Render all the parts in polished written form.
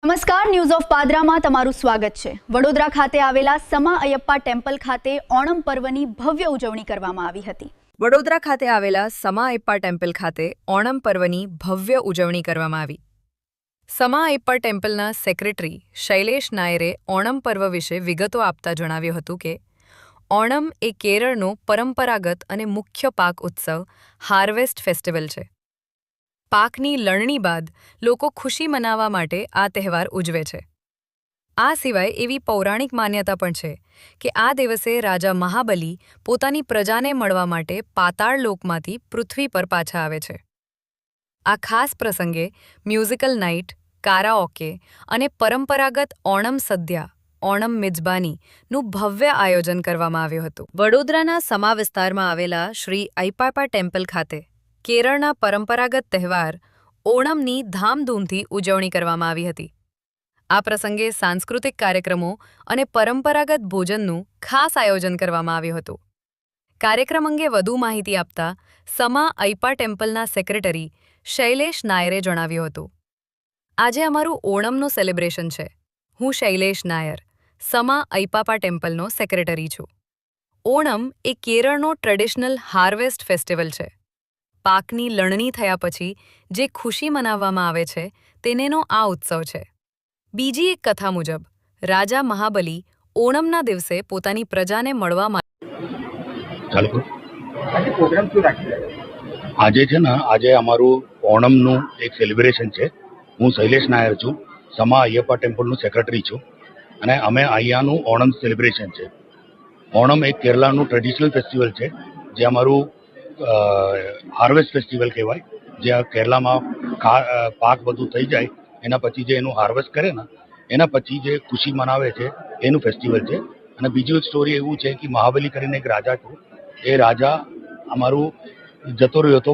નમસ્કાર, news of પાદરામાં તમારું સ્વાગત છે। વડોદરા ખાતે આવેલા સમા અયપ્પા ટેમ્પલ ખાતે ઓણમ પર્વની ભવ્ય ઉજવણી કરવામાં આવી હતી। વડોદરા ખાતે આવેલા સમા અયપ્પા ટેમ્પલ ખાતે ઓણમ પર્વની ભવ્ય ઉજવણી કરવામાં આવી। સમા અયપ્પા ટેમ્પલના સેક્રેટરી શૈલેષ નાયરે ઓણમ પર્વ વિશે વિગતો આપતા જણાવ્યું હતું કે ઓણમ એ કેરળનો પરંપરાગત અને મુખ્ય પાક ઉત્સવ હાર્વેસ્ટ ફેસ્ટિવલ છે। પાકની લણણી બાદ લોકો ખુશી મનાવવા માટે આ તહેવાર ઉજવે છે। આ સિવાય એવી પૌરાણિક માન્યતા પણ છે કે આ દિવસે રાજા મહાબલી પોતાની પ્રજાને મળવા માટે પાતાળ લોકમાંથી પૃથ્વી પર પાછા આવે છે। આ ખાસ પ્રસંગે મ્યુઝિકલ નાઇટ, કારાઓકે અને પરંપરાગત ઓણમ સદ્યા ઓણમ મિજબાનીનું ભવ્ય આયોજન કરવામાં આવ્યું હતું। વડોદરાના સમા વિસ્તારમાં આવેલા શ્રી અયપ્પા ટેમ્પલ ખાતે કેરળના પરંપરાગત તહેવાર ઓણમની ધામધૂમથી ઉજવણી કરવામાં આવી હતી। આ પ્રસંગે સાંસ્કૃતિક કાર્યક્રમો અને પરંપરાગત ભોજનનું ખાસ આયોજન કરવામાં આવ્યું હતું। કાર્યક્રમ અંગે વધુ માહિતી આપતા સમા અયપ્પા ટેમ્પલના સેક્રેટરી શૈલેષ નાયરે જણાવ્યું હતું, આજે અમારું ઓણમનું સેલિબ્રેશન છે। હું શૈલેષ નાયર, સમા અયપ્પા ટેમ્પલનો સેક્રેટરી છું। ઓણમ એ કેરળનો ટ્રેડિશનલ હાર્વેસ્ટ ફેસ્ટિવલ છે। પાકની લણણી થયા પછી જે ખુશી મનાવવામાં આવે છે તેનેનો આ ઉત્સવ છે। બીજી એક કથા મુજબ રાજા મહાબલી ઓણમના દિવસે પોતાની પ્રજાને મળવા આજે છે ને આજે અમારું ઓણમનું એક સેલિબ્રેશન છે। હું શૈલેષ નાયર છું, સમા અયપ્પા ટેમ્પલનું સેક્રેટરી છું અને અમે અહીંયાનું ઓણમ સેલિબ્રેશન છે। ઓણમ એક કેરલાનું ટ્રેડિશનલ ફેસ્ટિવલ છે જે અમારું હાર્વેસ્ટ ફેસ્ટિવલ કહેવાય। જ્યાં કેરલામાં પાક બધું થઈ જાય એના પછી જે એનું હાર્વેસ્ટ કરે ને એના પછી જે ખુશી મનાવે છે એનું ફેસ્ટિવલ છે। અને બીજું એક સ્ટોરી એવું છે કે મહાબલી કરીને એક રાજા હતો, એ રાજા અમારું જતો રહ્યો હતો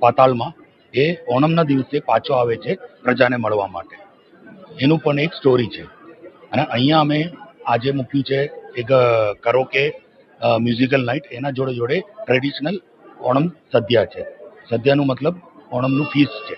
પાતાળમાં, એ ઓણમના દિવસે પાછો આવે છે પ્રજાને મળવા માટે। એનું પણ એક સ્ટોરી છે। અને અહીંયા અમે આજે મૂક્યું છે એક કરોકે મ્યુઝિકલ નાઇટ, એના જોડે જોડે ટ્રેડિશનલ ઓણમ સદ્યા છે। સદ્યાનું મતલબ ઓણમનું ફીસ્ટ છે।